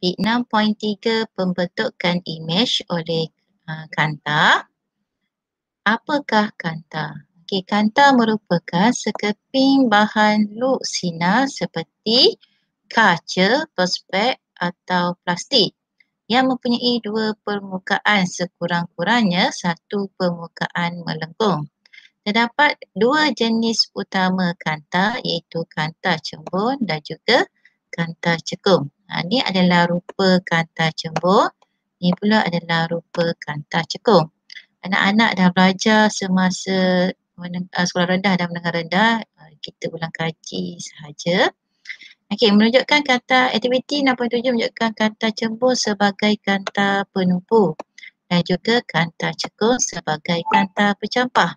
Di 6.3 pembentukan imej oleh kanta. Apakah kanta? Okey, kanta merupakan sekeping bahan luk sinar seperti kaca, perspek atau plastik yang mempunyai dua permukaan, sekurang-kurangnya satu permukaan melengkung. Terdapat dua jenis utama kanta, iaitu kanta cembung dan juga kanta cekung. Ini adalah rupa kanta cembung, ini pula adalah rupa kanta cekung. Anak-anak dah belajar semasa sekolah rendah dan menengah rendah, kita ulang kaji sahaja. Okey, menunjukkan kata aktiviti 6.7 menunjukkan kanta cembung sebagai kanta penumpu dan juga kanta cekung sebagai kanta pencampah.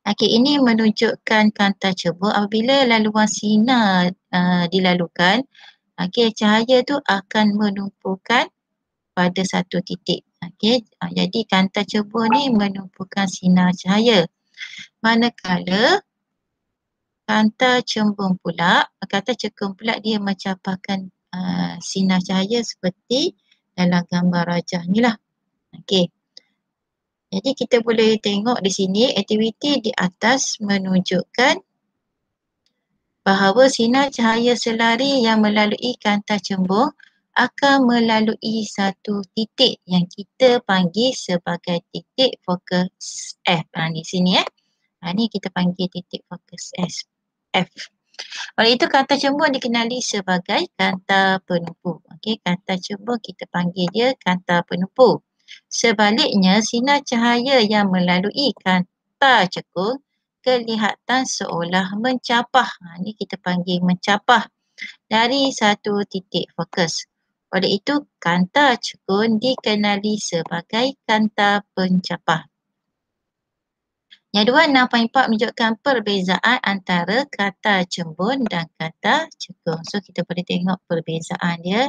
Okey, ini menunjukkan kanta cembung apabila laluan sinar dilalukan, okey, cahaya tu akan menumpukan pada satu titik. Okey, jadi kanta cembung ni menumpukan sinar cahaya. Manakala kanta cembung pula, kanta cekung pula dia mencapahkan sinar cahaya seperti dalam gambar rajah ni lah. Okey. Jadi kita boleh tengok di sini aktiviti di atas menunjukkan bahawa sinar cahaya selari yang melalui kanta cembung akan melalui satu titik yang kita panggil sebagai titik fokus F. Di sini ni kita panggil titik fokus F. Oleh itu kanta cembung dikenali sebagai kanta penumpu. Okey, kanta cembung kita panggil dia kanta penumpu. Sebaliknya, sinar cahaya yang melalui kanta cekung kelihatan seolah mencapah. Ini kita panggil mencapah dari satu titik fokus. Oleh itu, kanta cekung dikenali sebagai kanta pencapah. Jadual 6.4 menunjukkan perbezaan antara kanta cembung dan kanta cekung. So, kita boleh tengok perbezaan dia.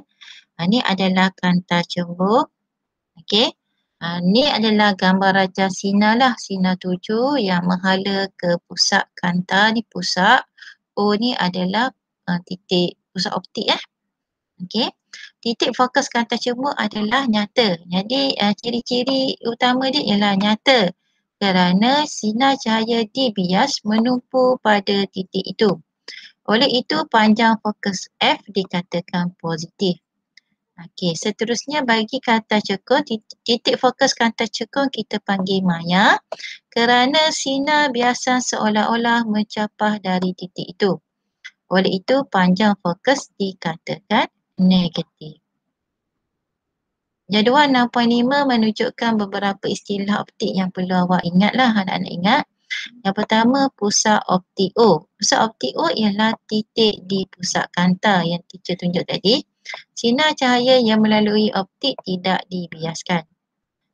Ini adalah kanta cembung. Okey. Ini adalah gambar rajah sinar lah. Sinar 7 yang menghala ke pusat kanta ni, pusat. O ni adalah titik pusat optik Okey. Titik fokus kanta cembung adalah nyata. Jadi ciri-ciri utama dia ialah nyata kerana sinar cahaya dibias menumpu pada titik itu. Oleh itu panjang fokus F dikatakan positif. Okey, seterusnya bagi kanta cekung, titik fokus kanta cekung kita panggil maya kerana sinar biasan seolah-olah mencapah dari titik itu. Oleh itu panjang fokus dikatakan negatif. Jadual 6.5 menunjukkan beberapa istilah optik yang perlu awak ingatlah, anak-anak ingat. Yang pertama, pusat optik O. Pusat optik O ialah titik di pusat kanta yang teacher tunjuk tadi. Sinar cahaya yang melalui optik tidak dibiaskan.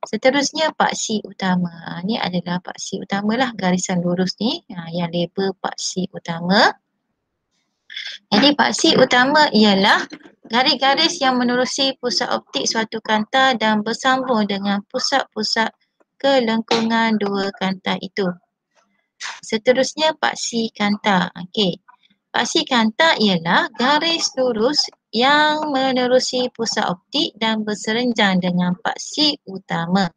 Seterusnya, paksi utama. Ini adalah paksi utama lah, garisan lurus ni yang label paksi utama. Jadi paksi utama ialah garis-garis yang menerusi pusat optik suatu kanta dan bersambung dengan pusat-pusat kelengkungan dua kanta itu. Seterusnya paksi kanta. Okey. Paksi kanta ialah garis lurus yang menerusi pusat optik dan berserenjang dengan paksi utama.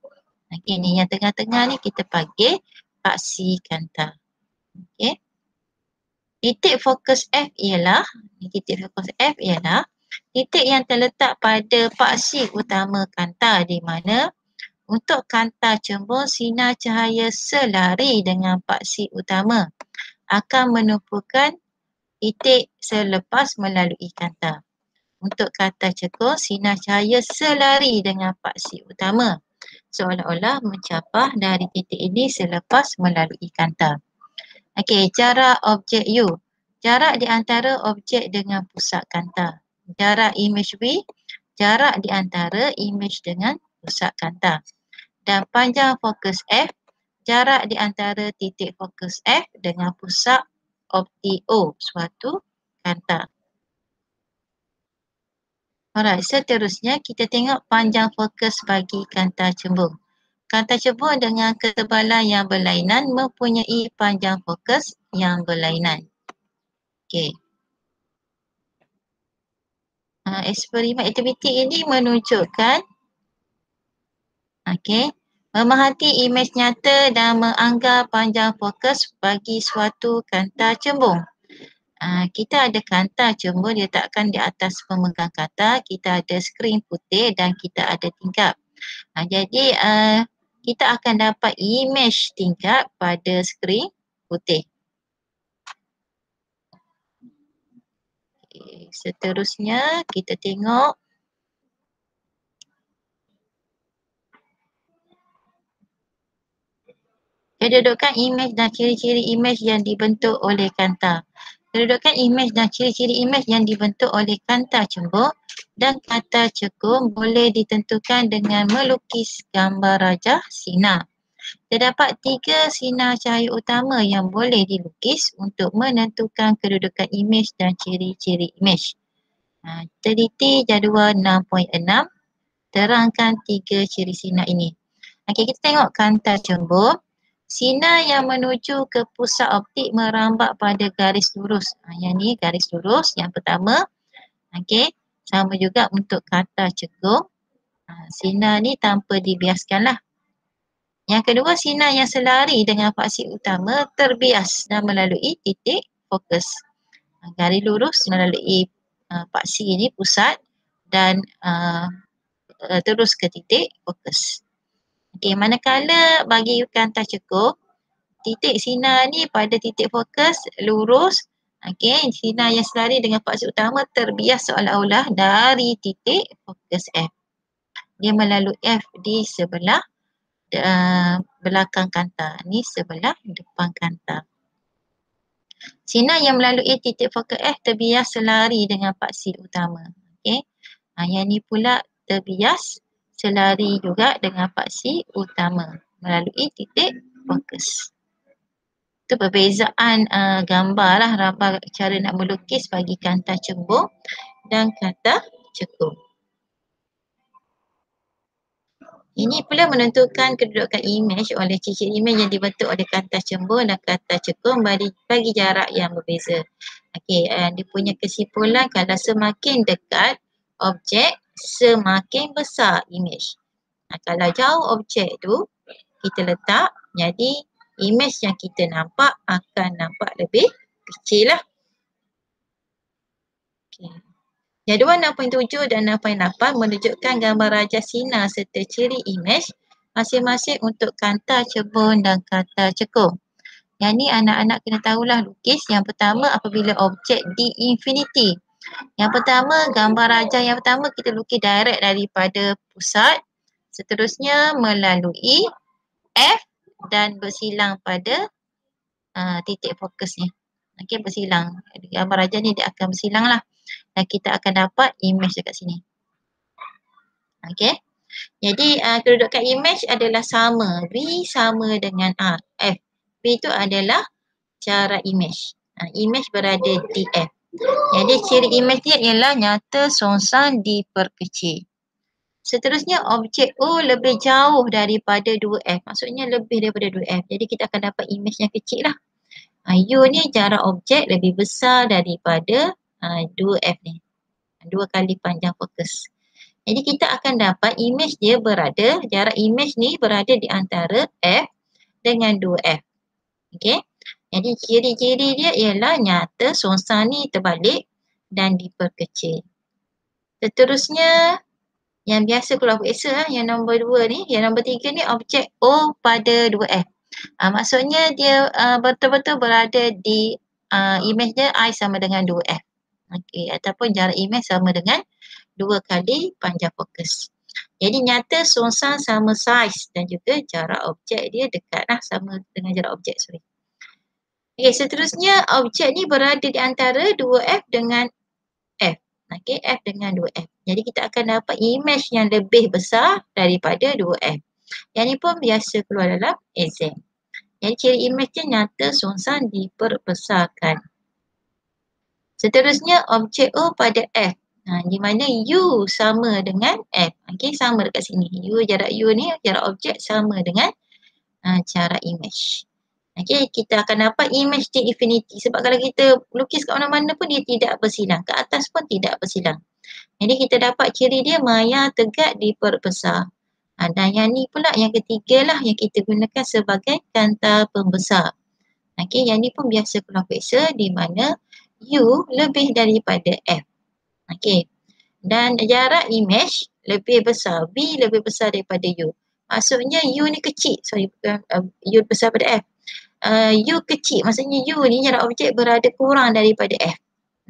Okey, ni yang tengah-tengah ni kita panggil paksi kanta. Okey. Titik fokus F ialah titik yang terletak pada paksi utama kanta di mana untuk kanta cembung sinar cahaya selari dengan paksi utama akan menumpukan titik selepas melalui kanta. Untuk kanta cekung, sinar cahaya selari dengan paksi utama seolah-olah mencapah dari titik ini selepas melalui kanta. Okey, jarak objek U. Jarak di antara objek dengan pusat kanta. Jarak imej V. Jarak di antara imej dengan pusat kanta. Dan panjang fokus F. Jarak di antara titik fokus F dengan pusat optik O suatu kanta. Alright, seterusnya kita tengok panjang fokus bagi kanta cembung. Kanta cembung dengan ketebalan yang berlainan mempunyai panjang fokus yang berlainan. Okey. eksperimen aktiviti ini menunjukkan memerhati imej nyata dan menganggap panjang fokus bagi suatu kanta cembung. Kita ada kanta cembung diletakkan di atas pemegang kanta, kita ada skrin putih dan kita ada tingkap. Jadi kita akan dapat imej tingkap pada skrin putih. Seterusnya kita tengok kedudukan imej dan ciri-ciri imej yang dibentuk oleh kanta. Kedudukan imej dan ciri-ciri imej yang dibentuk oleh kanta cembung dan kanta cekung boleh ditentukan dengan melukis gambar rajah sinar. Terdapat 3 sinar cahaya utama yang boleh dilukis untuk menentukan kedudukan imej dan ciri-ciri imej. Teliti jadual 6.6, terangkan 3 ciri sinar ini. Kita tengok kanta cembung. Sinar yang menuju ke pusat optik merambat pada garis lurus. Yang ni garis lurus yang pertama. Sama juga untuk kanta cekung. Sinar ni tanpa dibiaskan lah. Yang kedua, sinar yang selari dengan faksi utama terbias dan melalui titik fokus. Garis lurus melalui faksi ini pusat dan terus ke titik fokus. Manakala bagi kanta cekung, titik sinar ni pada titik fokus lurus. Sinar yang selari dengan faksi utama terbias seolah-olah dari titik fokus F. Dia melalui F di sebelah belakang kanta. Ni sebelah depan kanta. Sinar yang melalui titik fokus F terbias selari dengan faksi utama. Yang ni pula terbias selari juga dengan faksi utama melalui titik fokus. Itu perbezaan gambar lah, cara nak melukis bagi kanta cembung dan kanta cekung. Ini pula menentukan kedudukan imej oleh ciri-ciri imej yang dibentuk oleh kanta cembung dan kanta cekung bagi jarak yang berbeza. Dia punya kesimpulan kalau semakin dekat objek, semakin besar imej. Kalau jauh objek tu kita letak, jadi imej yang kita nampak akan nampak lebih kecil lah. Jadual 6.7 dan 6.8 menunjukkan gambar rajah sinar serta ciri imej masing-masing untuk kanta cembung dan kanta cekung. Yang ni anak-anak kena tahulah lukis. Yang pertama apabila objek di infinity. Yang pertama gambar rajah yang pertama kita lukis direct daripada pusat. Seterusnya melalui F dan bersilang pada titik fokus ni. Bersilang. Gambar rajah ni dia akan bersilang lah. Dan kita akan dapat imej dekat sini. Jadi kedudukan imej adalah sama. B sama dengan F. B itu adalah cara imej. Imej berada di F. Jadi ciri imej dia ialah nyata, songsan, diperkecil. Seterusnya objek O lebih jauh daripada 2F. Maksudnya lebih daripada 2F. Jadi kita akan dapat imej yang kecil lah. U ni jarak objek lebih besar daripada 2F ni. 2 kali panjang fokus. Jadi kita akan dapat imej dia berada, jarak imej ni berada di antara F dengan 2F. Jadi ciri-ciri dia ialah nyata, songsan ni terbalik dan diperkecil. Seterusnya yang biasa keluar biasa yang nombor 2 ni, yang nombor 3 ni objek O pada 2F. Maksudnya dia betul-betul berada di imej dia I sama dengan 2F. Ataupun jarak imej sama dengan 2 kali panjang fokus. Jadi nyata, songsan sama saiz dan juga jarak objek dia dekatlah sama dengan jarak objek. Seterusnya objek ni berada di antara 2F dengan F. F dengan 2F. Jadi kita akan dapat imej yang lebih besar daripada 2F. Yang ni pun biasa keluar dalam exam. Jadi ciri imej dia nyata, songsan, diperbesarkan. Seterusnya objek O pada F. Di mana U sama dengan F. Sama dekat sini. Jarak U ni, jarak objek sama dengan jarak imej. Kita akan dapat imej di infinity. Sebab kalau kita lukis kat mana-mana pun dia tidak bersilang. Ke atas pun tidak bersilang. Jadi kita dapat ciri dia maya tegak diperbesar. Dan yang ni pula yang ketiga lah yang kita gunakan sebagai kanta pembesar. Okey, yang ni pun biasa keluar peksa di mana U lebih daripada F. Okey. Dan jarak imej lebih besar, V lebih besar daripada U. Maksudnya U ni kecil, sorry bukan U besar daripada F. U kecil, maksudnya U ni jarak objek berada kurang daripada F.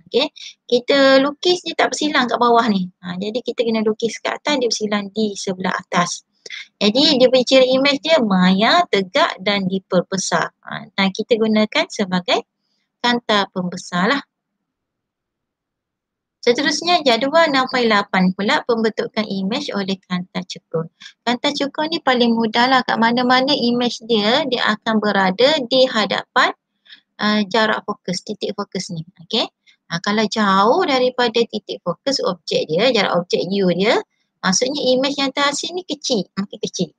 Okey, kita lukis dia tak bersilang kat bawah ni. Jadi kita kena lukis kat atas, dia bersilang di sebelah atas. Jadi dia punya ciri imej dia maya, tegak dan diperbesar. Dan kita gunakan sebagai kanta pembesar lah. Seterusnya jadual 6.8 pula pembentukan imej oleh kanta cukur. Kanta cukur ni paling mudah lah, kat mana-mana imej dia akan berada di hadapan jarak fokus, titik fokus ni. Okey. Kalau jauh daripada titik fokus objek dia, jarak objek U dia, maksudnya imej yang terhasil ni kecil, makin kecil.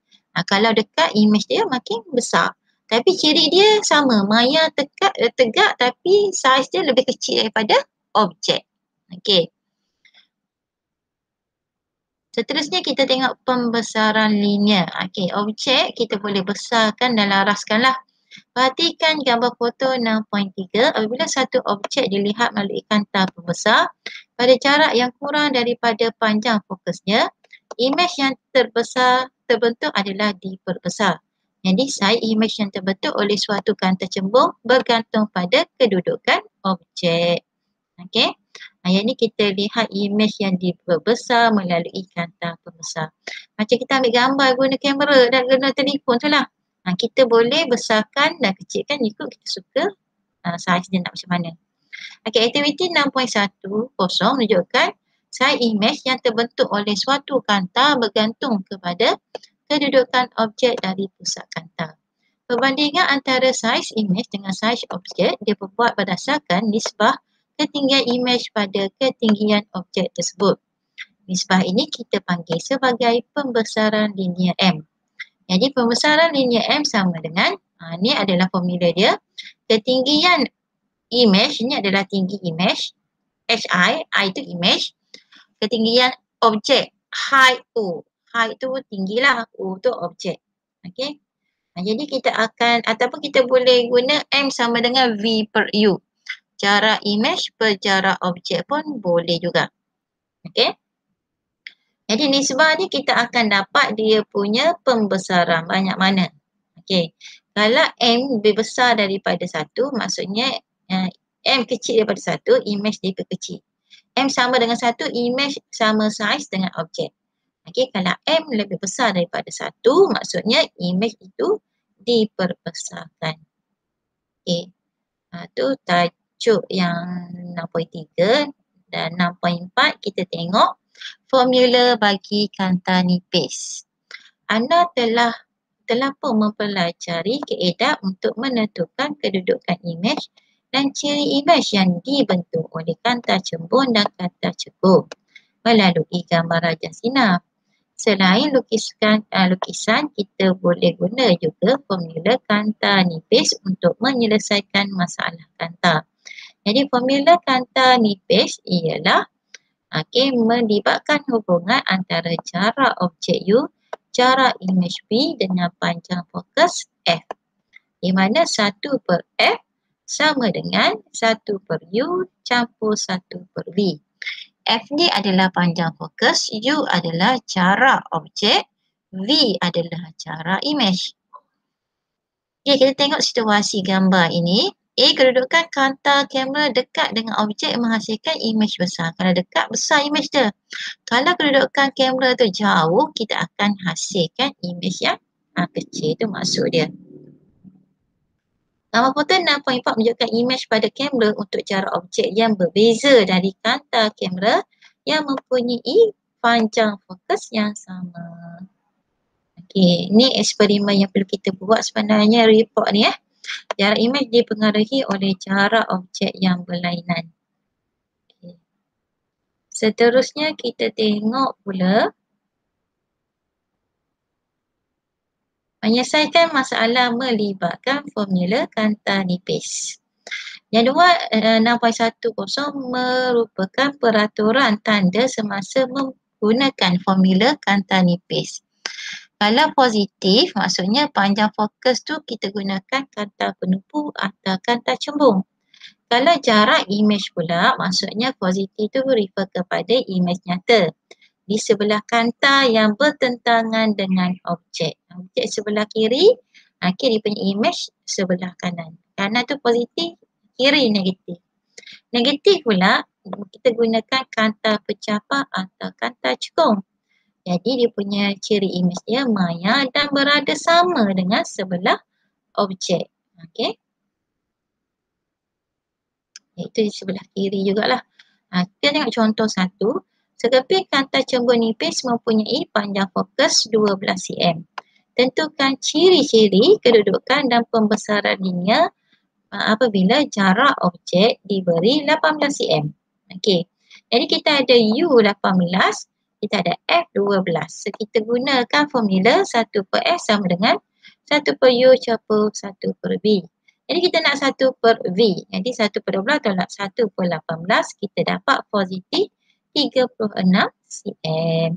Kalau dekat imej dia makin besar. Tapi ciri dia sama, maya tegak tapi saiz dia lebih kecil daripada objek. Okey. Seterusnya kita tengok pembesaran linear. Okey, objek kita boleh besarkan dan laraskan lah. Perhatikan gambar foto 6.3. Apabila satu objek dilihat melalui kanta pembesar pada jarak yang kurang daripada panjang fokusnya, imej yang terbesar terbentuk adalah diperbesar. Jadi saiz imej yang terbentuk oleh suatu kanta cembung bergantung pada kedudukan objek. Okey. Yang ni kita lihat imej yang diperbesar melalui kanta pembesar. Macam kita ambil gambar guna kamera dan guna telefon tu lah. Kita boleh besarkan dan kecilkan ikut kita suka saiz dia nak macam mana. Okey, aktiviti 6.10 menunjukkan saiz imej yang terbentuk oleh suatu kanta bergantung kepada kedudukan objek dari pusat kanta. Perbandingan antara saiz imej dengan saiz objek diperbuat berdasarkan nisbah ketinggian imej pada ketinggian objek tersebut. Nisbah ini kita panggil sebagai pembesaran linear M. Jadi pembesaran linear M sama dengan, ni adalah formula dia. Ketinggian imej, ni adalah tinggi imej. HI, I itu imej. Ketinggian objek, height U. Height tu tinggilah, U tu objek. Okey. Jadi kita akan, ataupun kita boleh guna M sama dengan V per U. Jarak imej per jarak objek pun boleh juga. Okey. Jadi nisbah ni kita akan dapat dia punya pembesaran banyak mana. Okey. Kalau M lebih besar daripada 1, maksudnya M kecil daripada 1, imej dia kecil. M sama dengan 1, imej sama saiz dengan objek. Okey, kalau M lebih besar daripada 1, maksudnya imej itu diperbesarkan. Okey. Tu tajuk yang 6.3 dan 6.4 kita tengok formula bagi kanta nipis. Anda telah pun mempelajari kaedah untuk menentukan kedudukan imej dan ciri imej yang dibentuk oleh kanta cembung dan kanta cekur melalui gambar rajah sinar. Selain lukisan, kita boleh guna juga formula kanta nipis untuk menyelesaikan masalah kanta. Jadi formula kanta nipis ialah melibatkan hubungan antara jarak objek U, jarak imej V dengan panjang fokus F. Di mana 1 per F sama dengan 1 per U campur 1 per V. F ni adalah panjang fokus, U adalah jarak objek, V adalah jarak imej. Okay, kita tengok situasi gambar ini. A, kedudukan kanta kamera dekat dengan objek menghasilkan imej besar. Kalau dekat, besar imej dia. Kalau kedudukan kamera tu jauh, kita akan hasilkan imej yang kecil. Itu maksud dia. Gambar foto 6.4 menunjukkan imej pada kamera untuk jarak objek yang berbeza dari kanta kamera yang mempunyai panjang fokus yang sama. Okey, ni eksperimen yang perlu kita buat sebenarnya report ni . Jarak imej dipengaruhi oleh jarak objek yang berlainan. Okay. Seterusnya kita tengok pula menyelesaikan masalah melibatkan formula kanta nipis. Yang dua, 6.10 merupakan peraturan tanda semasa menggunakan formula kanta nipis. Kalau positif, maksudnya panjang fokus tu kita gunakan kanta penumpu atau kanta cembung. Kalau jarak imej pula, maksudnya positif tu refer kepada imej nyata di sebelah kanta yang bertentangan dengan objek. Objek sebelah kiri, kiri punya imej sebelah kanan. Kanan tu positif, kiri negatif. Negatif pula, kita gunakan kanta pecapah atau kanta cekung. Jadi dia punya ciri imej dia maya dan berada sama dengan sebelah objek. Okey. Itu di sebelah kiri jugalah. Kita tengok contoh satu. Sekeping kanta cembung nipis mempunyai panjang fokus 12 cm. Tentukan ciri-ciri kedudukan dan pembesaran linear apabila jarak objek diberi 18 cm. Okey. Jadi kita ada U18, kita ada F12. So kita gunakan formula 1 per F sama dengan 1 per U campur 1 per V. Jadi kita nak 1 per V. Jadi 1 per 12 tolak 1 per 18, kita dapat positif 36 cm.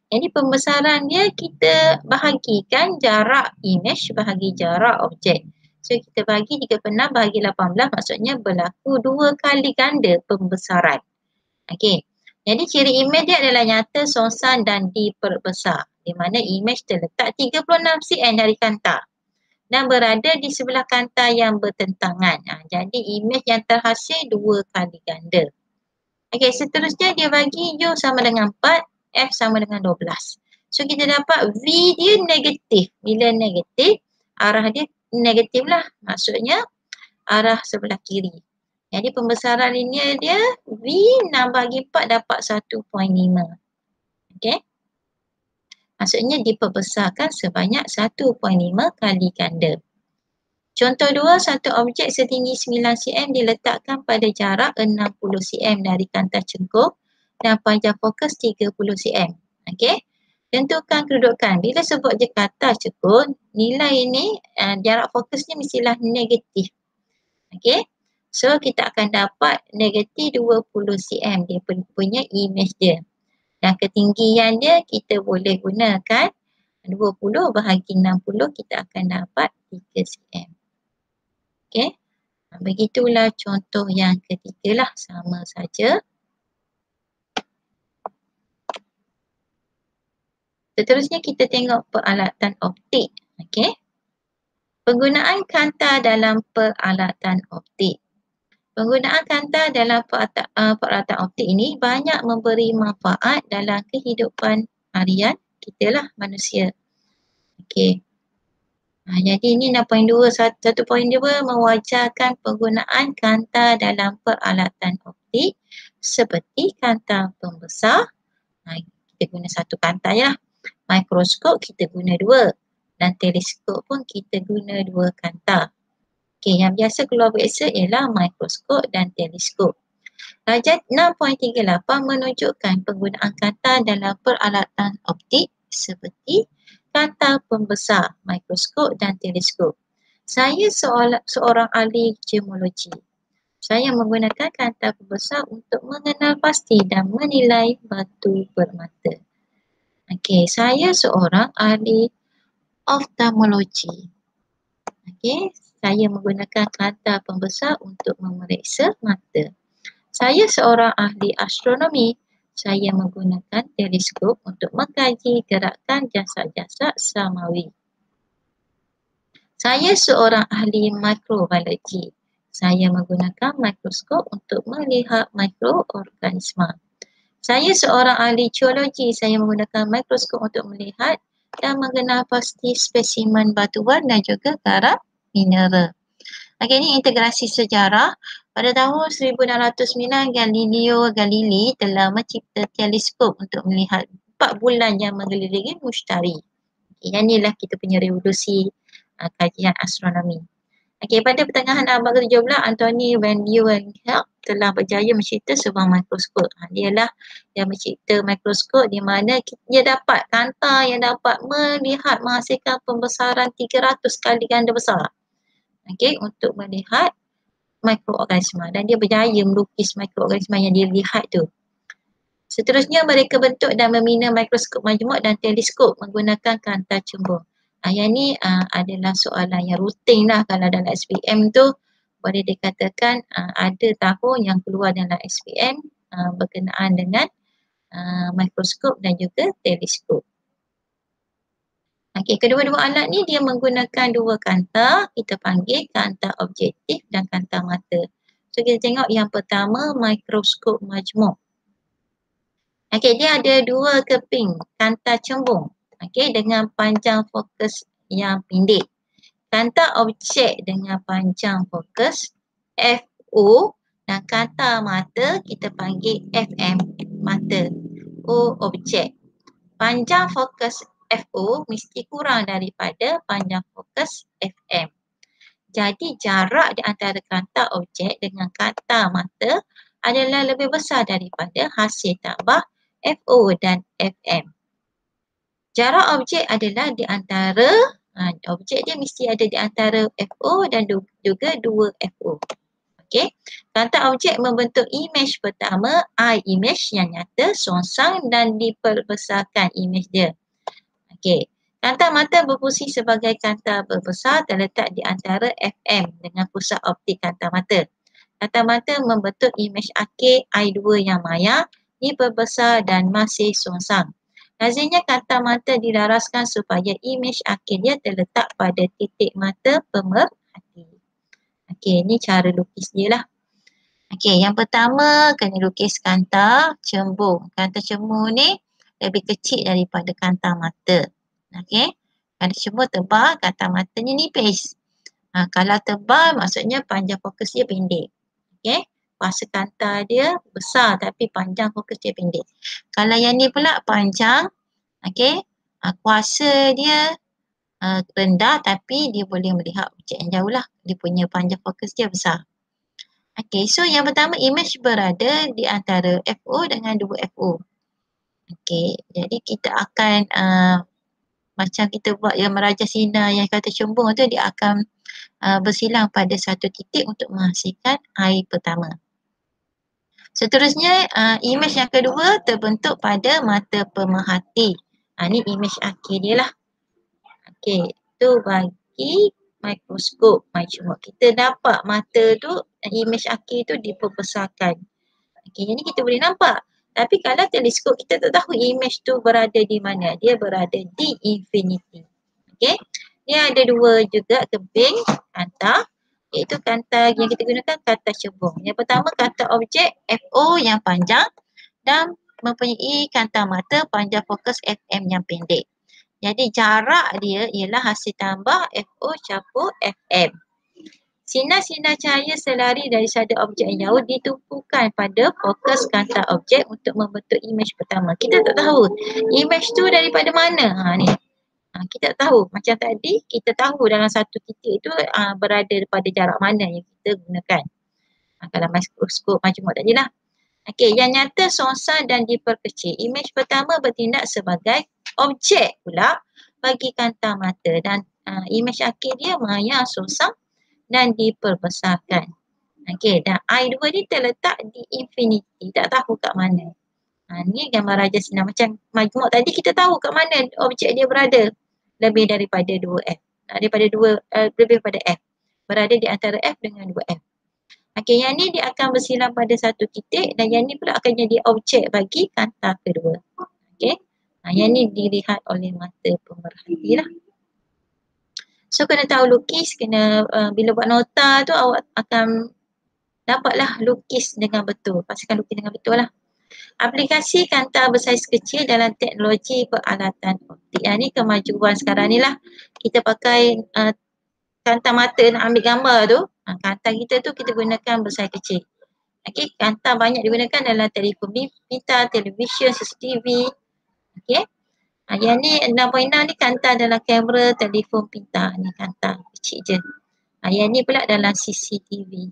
Jadi pembesaran dia kita bahagikan jarak imej bahagi jarak objek. So kita bagi 3 per 6 bahagi 18, maksudnya berlaku 2 kali ganda pembesaran. Okey. Jadi ciri imej dia adalah nyata, sonsan dan diperbesar. Di mana imej terletak 36 cm dari kanta dan berada di sebelah kanta yang bertentangan. Jadi imej yang terhasil 2 kali ganda. Okey, seterusnya dia bagi U sama dengan 4, F sama dengan 12. So kita dapat V dia negatif. Bila negatif, arah dia negatif lah. Maksudnya arah sebelah kiri. Jadi pembesaran linear dia V 6 bagi 4 dapat 1.5. Okey. Maksudnya diperbesarkan sebanyak 1.5 kali ganda. Contoh 2, satu objek setinggi 9 cm diletakkan pada jarak 60 cm dari kanta cengkung dan panjang fokus 30 cm. Okey. Tentukan kedudukan. Bila sebut je kata cengkung, nilai ini jarak fokusnya mestilah negatif. Okey. So kita akan dapat negatif 20 cm dia punya imej dia. Dan ketinggian dia kita boleh gunakan 20 bahagi 60, kita akan dapat 3 cm. Okey. Begitulah contoh yang ketiga lah, sama saja. Seterusnya kita tengok peralatan optik. Okey. Penggunaan kanta dalam peralatan optik. Penggunaan kanta dalam peralatan optik ini banyak memberi manfaat dalam kehidupan harian kita lah, manusia. Okey. Jadi ini 6.2, 1.2 mewajarkan penggunaan kanta dalam peralatan optik seperti kanta pembesar. Kita guna satu kanta ya. Mikroskop kita guna 2 dan teleskop pun kita guna 2 kanta. Okey, yang biasa keluar biasa ialah mikroskop dan teleskop. Darjah 6.38 menunjukkan penggunaan kanta dalam peralatan optik seperti kanta pembesar, mikroskop dan teleskop. Saya seorang ahli gemologi. Saya menggunakan kanta pembesar untuk mengenal pasti dan menilai batu permata. Okey, saya seorang ahli oftalmologi. Okey, saya menggunakan kanta pembesar untuk memeriksa mata. Saya seorang ahli astronomi. Saya menggunakan teleskop untuk mengkaji gerakan jasad-jasad samawi. Saya seorang ahli mikrobiologi. Saya menggunakan mikroskop untuk melihat mikroorganisma. Saya seorang ahli geologi. Saya menggunakan mikroskop untuk melihat dan mengenal pasti spesimen batuan dan juga garam mineral. Okey, ini integrasi sejarah. Pada tahun 1609, Galileo Galilei telah mencipta teleskop untuk melihat 4 bulan yang mengelilingi Mushtari. Okay, yang inilah kita punya revolusi kajian astronomi. Okey, pada pertengahan abad ke-17, Anthony van Leeuwenhoek telah berjaya mencipta sebuah mikroskop. Dialah yang mencipta mikroskop di mana dia dapat kanta yang dapat melihat menghasilkan pembesaran 300 kali ganda besar. Okey, untuk melihat mikroorganisma dan dia berjaya melukis mikroorganisma yang dia lihat tu. Seterusnya mereka bentuk dan membina mikroskop majmuk dan teleskop menggunakan kanta cembung. Yang ni adalah soalan yang rutin lah kalau dalam SPM tu boleh dikatakan ada tahun yang keluar dalam SPM berkenaan dengan mikroskop dan juga teleskop. Okey, kedua-dua alat ni dia menggunakan dua kanta, kita panggil kanta objektif dan kanta mata. So kita tengok yang pertama mikroskop majmuk. Okey, dia ada dua keping kanta cembung. Okey, dengan panjang fokus yang pendek. Kanta objek dengan panjang fokus FO dan kanta mata kita panggil FM, mata. O objek. Panjang fokus FO mesti kurang daripada panjang fokus FM. Jadi jarak di antara kanta objek dengan kanta mata adalah lebih besar daripada hasil tambah FO dan FM. Jarak objek adalah di antara, objek dia mesti ada di antara FO dan juga 2 FO. Okey, kanta objek membentuk imej pertama, eye image yang nyata, songsang dan diperbesarkan imej dia. Okey, kanta mata berfungsi sebagai kanta berbesar terletak di antara FM dengan pusat optik kanta mata. Kanta mata membentuk imej akhir eye 2 yang maya, diperbesar dan masih songsang. Lazimnya kanta mata dilaraskan supaya imej akhir dia terletak pada titik mata pemerhati. Okey, ni cara lukis dia lah. Okey, yang pertama kena lukis kanta cembung. Kanta cembung ni lebih kecil daripada kanta mata. Okey, kanta cembung tebal, kanta matanya nipis. Kalau tebal maksudnya panjang fokus dia pendek. Okey, kuasa kanta dia besar tapi panjang fokus dia pendek. Kalau yang ni pula panjang, okey, kuasa dia rendah tapi dia boleh melihat objek yang jauh lah. Dia punya panjang fokus dia besar. Okey, so yang pertama imej berada di antara FO dengan 2FO. Okey, jadi kita akan macam kita buat yang merajah sinar yang kata cembung tu, dia akan bersilang pada satu titik untuk menghasilkan air pertama. Seterusnya imej yang kedua terbentuk pada mata pemerhati. Ni imej akhir dia lah. Okey, tu bagi mikroskop majmuk. Kita dapat mata tu, imej akhir tu diperbesarkan. Okey, yang ni kita boleh nampak. Tapi kalau teleskop kita tak tahu imej tu berada di mana. Dia berada di infinity. Okey, dia ada dua juga keping kanta, iaitu kanta yang kita gunakan kanta cembung. Yang pertama kanta objek FO yang panjang dan mempunyai kanta mata panjang fokus FM yang pendek. Jadi jarak dia ialah hasil tambah FO campur FM. Sinar-sinar cahaya selari dari satu objek yang jauh ditumpukan pada fokus kanta objek untuk membentuk imej pertama. Kita tak tahu imej tu daripada mana. Ni. Kita tak tahu. Macam tadi kita tahu dalam satu titik tu berada pada jarak mana yang kita gunakan. Kalau mikroskop majmuk tadi lah. Okey, yang nyata songsang dan diperkecil. Imej pertama bertindak sebagai objek pula bagi kanta mata dan imej akhir dia maya songsang dan diperbesarkan. Okey, dan I2 ni terletak di infinity, tak tahu kat mana. Ni gambar raja sinar macam majmuk tadi, kita tahu kat mana objek dia berada. Lebih daripada 2F. Lebih daripada F. Berada di antara F dengan 2F. Okey, yang ni dia akan bersilang pada satu titik dan yang ni pula akan jadi objek bagi kanta kedua. Okey. Yang ni dilihat oleh mata pemerhati lah. So kena tahu lukis, kena bila buat nota tu awak akan dapatlah lukis dengan betul. Pastikan lukis dengan betul lah. Aplikasi kanta bersaiz kecil dalam teknologi peralatan optik. Yang ni kemajuan sekarang ni lah. Kita pakai kanta mata nak ambil gambar tu. Kanta kita tu kita gunakan bersaiz kecil. Okey, kanta banyak digunakan dalam telefon pintar, televisyen, CCTV. Okey. Yang ni 6.6 ni kanta dalam kamera telefon pintar. Ni kanta kecil je. Yang ni pula dalam CCTV.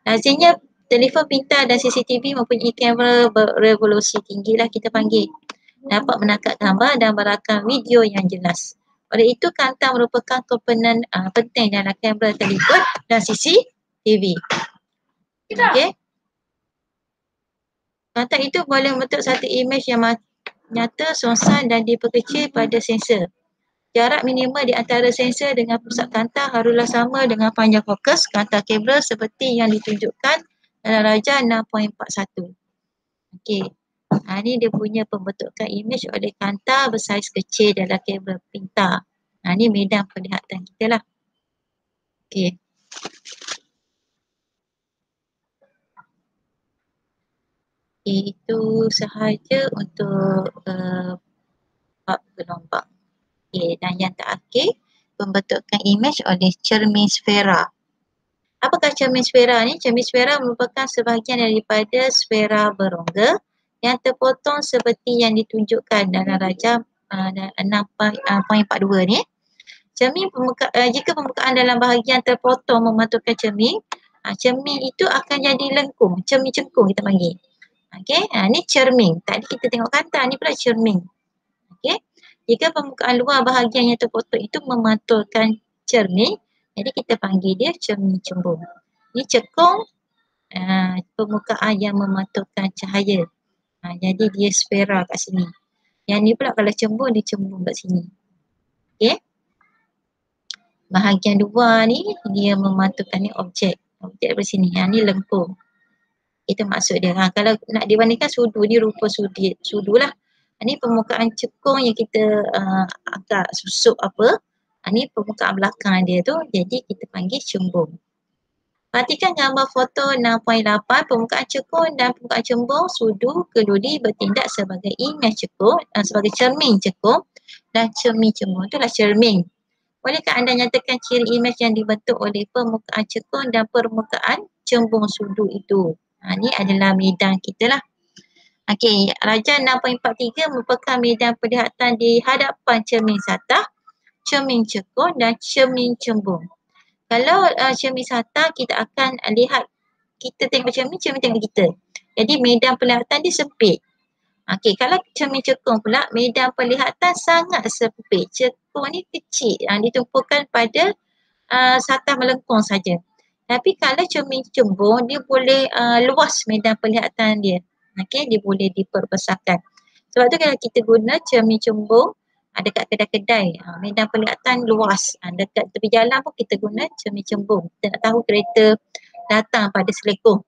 Lazimnya telefon pintar dan CCTV mempunyai kamera berevolusi tinggi lah kita panggil. Dapat menangkap gambar dan merakam video yang jelas. Oleh itu kanta merupakan komponen penting dalam kamera telefon dan CCTV. Okey. Kanta itu boleh membentuk satu imej yang nyata, sonsan dan diperkecil pada sensor. Jarak minimal di antara sensor dengan pusat kanta haruslah sama dengan panjang fokus kanta kabel seperti yang ditunjukkan dalam rajah 6.41. Okey. Ni dia punya pembentukan imej oleh kanta bersaiz kecil dalam kabel pintar. Ni medan penglihatan kita lah. Okey. Itu sahaja untuk bab gelombang. Okey, dan yang terakhir, pembentukan imej oleh cermin sfera. Apakah cermin sfera ni? Cermin sfera merupakan sebahagian daripada sfera berongga yang terpotong seperti yang ditunjukkan dalam rajah 6.42 ni. Cermin jika pembukaan dalam bahagian terpotong memantulkan cermin, cermin itu akan jadi lengkung, cermin cengkung kita panggil. Okey, ni cermin. Tadi kita tengok kanta, ni pula cermin. Okey. Jika pembukaan luar bahagian yang terpotong itu memantulkan cermin, jadi kita panggil dia cermin cembung. Ni cekung, permukaan yang memantulkan cahaya. Jadi dia sfera kat sini. Yang ni pula kalau cembung, dia cembung kat sini. Okey. Bahagian luar ni dia memantulkan ni objek. Objek dari sini. Ni lengkung. Itu maksud dia. Kalau nak dibandingkan sudu, ni rupa sudu lah. Ni permukaan cekung yang kita agak susuk apa. Ni permukaan belakang dia tu. Jadi kita panggil cembung. Perhatikan gambar foto 6.8. Permukaan cekung dan permukaan cembung sudu kedua-dua bertindak sebagai imej cekung, sebagai cermin cekung dan cermin cembung. Itulah cermin. Bolehkah anda nyatakan ciri imej yang dibentuk oleh permukaan cekung dan permukaan cembung sudu itu? Ni adalah medan kita lah. Okey, rajah 6.43 merupakan medan penglihatan di hadapan cermin satah, cermin cekung dan cermin cembung. Kalau cermin satah kita akan lihat, kita tengok cermin, cermin tengok kita. Jadi medan penglihatan dia sempit. Okey, kalau cermin cekung pula, medan penglihatan sangat sempit. Cekung ni kecil, ditumpukan pada satah melengkung saja. Tapi kalau cermin cembung, dia boleh luas medan penglihatan dia. Okey, dia boleh diperbesarkan. Sebab tu kalau kita guna cermin cembung dekat kedai-kedai, medan penglihatan luas. Dekat tepi jalan pun kita guna cermin cembung. Kita nak tahu kereta datang pada selekong.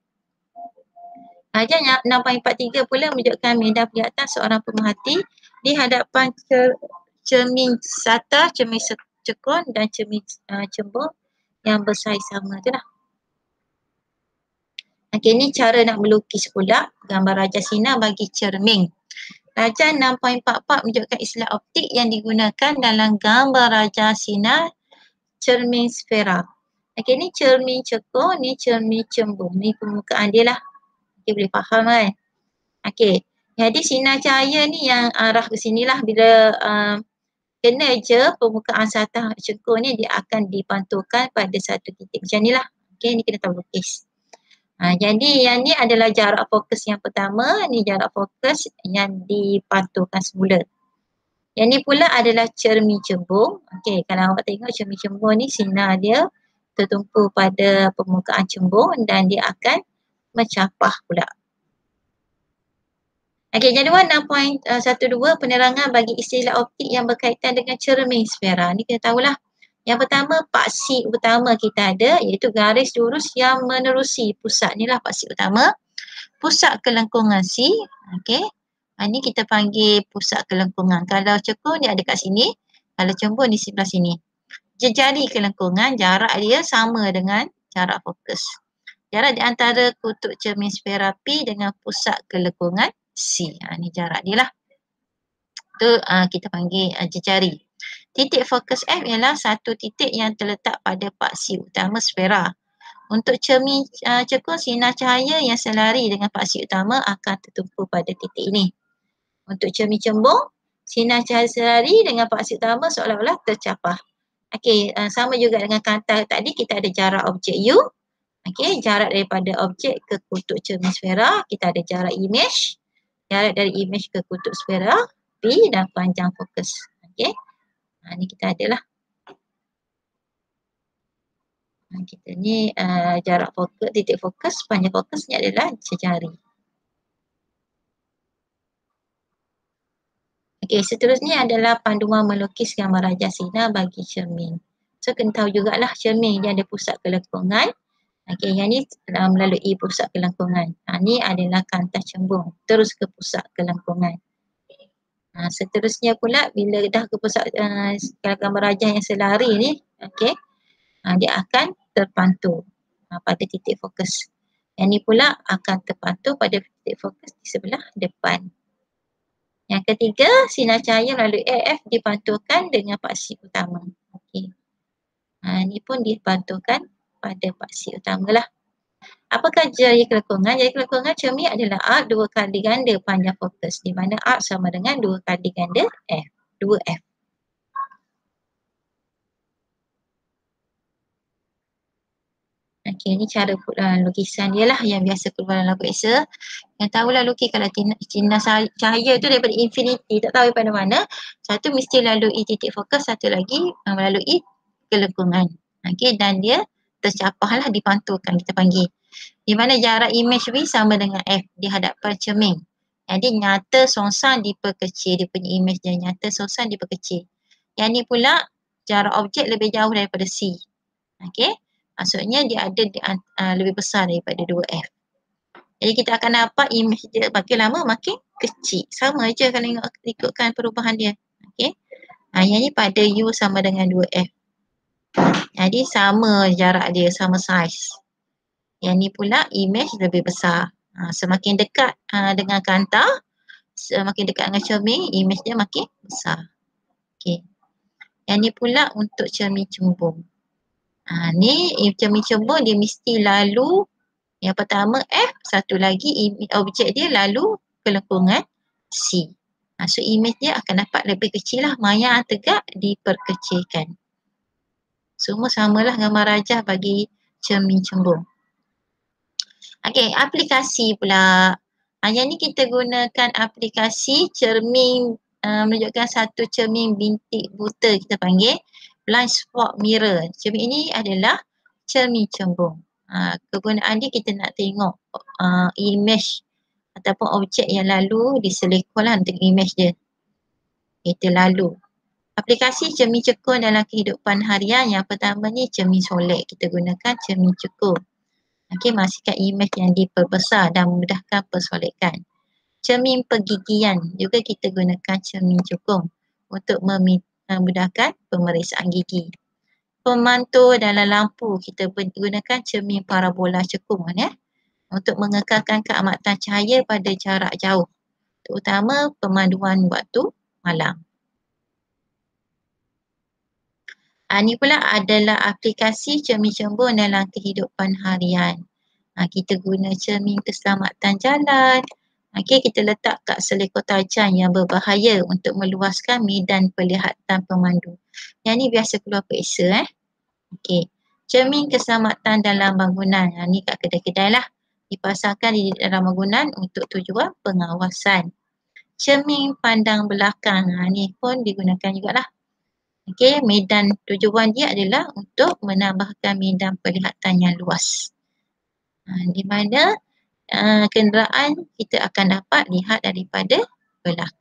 Rajah 6.43 pula menunjukkan medan penglihatan seorang pemerhati di hadapan cermin satah, cermin cekung dan cermin cembung yang bersaiz sama tu lah. Okey, ni cara nak melukis pula gambar rajah sinar bagi cermin. Rajah 6.44 menunjukkan istilah optik yang digunakan dalam gambar rajah sinar cermin sfera. Okey, ni cermin cekung, ni cermin cembung. Ni permukaan dia lah. Okey, boleh faham kan? Okey, jadi sinar cahaya ni yang arah ke sini lah. Bila kena je permukaan satah cekung ni, dia akan dipantulkan pada satu titik macam ni lah. Okey, ni kita tahu lukis. Jadi yang ni adalah jarak fokus yang pertama, ni jarak fokus yang dipantulkan semula. Yang ni pula adalah cermin cembung. Okey, kalau awak tengok cermin cembung ni sinar dia tertumpu pada permukaan cembung dan dia akan mencapah pula. Okey, jadual 6.12 penerangan bagi istilah optik yang berkaitan dengan cermin sfera. Ni kita tahulah. Yang pertama, paksi utama kita ada iaitu garis lurus yang menerusi pusat. Inilah paksi utama. Pusat kelengkungan C. Okey. Ini kita panggil pusat kelengkungan. Kalau cekung dia ada kat sini. Kalau cembung di sebelah sini. Jejari kelengkungan, jarak dia sama dengan jarak fokus. Jarak di antara kutub cermin sfera P dengan pusat kelengkungan C. Ini jarak dia lah. Itu kita panggil jejari. Titik fokus F ialah satu titik yang terletak pada paksi utama sfera. Untuk cermin cekung, sinar cahaya yang selari dengan paksi utama akan tertumpu pada titik ini. Untuk cermin cembung, sinar cahaya selari dengan paksi utama seolah-olah tercapah. Okey, sama juga dengan kanta tadi, kita ada jarak objek U. Okey, jarak daripada objek ke kutub cermin sfera, kita ada jarak imej. Jarak dari imej ke kutub sfera P dan panjang fokus. Okey. Ni kita ada lah. kita ni jarak fokus, titik fokus, panjang fokus ni adalah jari. Okey, seterusnya adalah panduan melukis gambar rajah sinar bagi cermin. So, kena tahu jugalah cermin dia ada pusat kelengkungan. Okey, yang ni melalui pusat kelengkungan. Ni adalah kantas cembung terus ke pusat kelengkungan. Seterusnya pula bila dah ke pusat gambar rajah yang selari ni, okey, dia akan terpantul pada titik fokus. Yang ni pula akan terpantul pada titik fokus di sebelah depan. Yang ketiga, sinar cahaya melalui AF dipantulkan dengan paksi utama. Okey. Ni pun dipantulkan pada paksi utama lah. Apakah jari kelengkungan? Jari kelengkungan cermin adalah arc 2 kali ganda panjang fokus, di mana arc sama dengan 2 kali ganda F. 2F. Okey, ni cara lukisan dia lah yang biasa keluar dalam periksa. Yang tahulah lukis kalau sinar cahaya tu daripada infinity, tak tahu daripada mana. Satu mesti lalui titik fokus, satu lagi melalui kelengkungan. Okey, dan dia tercapah lah, dipantulkan kita panggil. Di mana jarak image V sama dengan F di hadapan cermin. Jadi nyata songsang diperkecil, dia punya image dia nyata songsang diperkecil. Yang ni pula jarak objek lebih jauh daripada C. Okey, maksudnya dia ada lebih besar daripada 2F. Jadi kita akan dapat image dia makin lama makin kecil. Sama je kalau ikutkan perubahan dia. Okey. Yang ni pada U sama dengan 2F. Jadi sama jarak dia, sama saiz. Yang ni pula image lebih besar. Semakin dekat dengan kantar, semakin dekat dengan cermin, image dia makin besar. Okey. Yang ni pula untuk cermin cembung. Ni cermin cembung dia mesti lalu yang pertama F, satu lagi objek dia lalu kelengkungan C. So image dia akan dapat lebih kecil lah, maya tegak diperkecilkan. Semua samalah gambar rajah bagi cermin cembung. Okey, aplikasi pula. Yang ni kita gunakan aplikasi cermin menunjukkan satu cermin bintik buta, kita panggil blind spot mirror. Cermin ini adalah cermin cembung. Kegunaan dia kita nak tengok image ataupun objek yang lalu diselekol lah untuk image dia. Kita lalu. Aplikasi cermin cekung dalam kehidupan harian, yang pertama ni cermin solek. Kita gunakan cermin cekung. Okey, menghasilkan image yang diperbesar dan memudahkan persolekan. Cermin pergigian juga kita gunakan cermin cekung untuk memudahkan pemeriksaan gigi. Pemantul dalam lampu kita gunakan cermin parabola cekung ya, untuk mengekalkan keamatan cahaya pada jarak jauh, terutama pemanduan waktu malam. Ini pula adalah aplikasi cermin cembung dalam kehidupan harian. Kita guna cermin keselamatan jalan. Okey, kita letak kat selekor tajam yang berbahaya untuk meluaskan medan penglihatan pemandu. Yang ni biasa keluar periksa Okey, cermin keselamatan dalam bangunan. Ni kat kedai-kedai lah. Dipasangkan di dalam bangunan untuk tujuan pengawasan. Cermin pandang belakang. Ni pun digunakan jugalah. Okey, medan tujuan dia adalah untuk menambahkan medan penglihatan yang luas. Di mana kenderaan kita akan dapat lihat daripada belakang.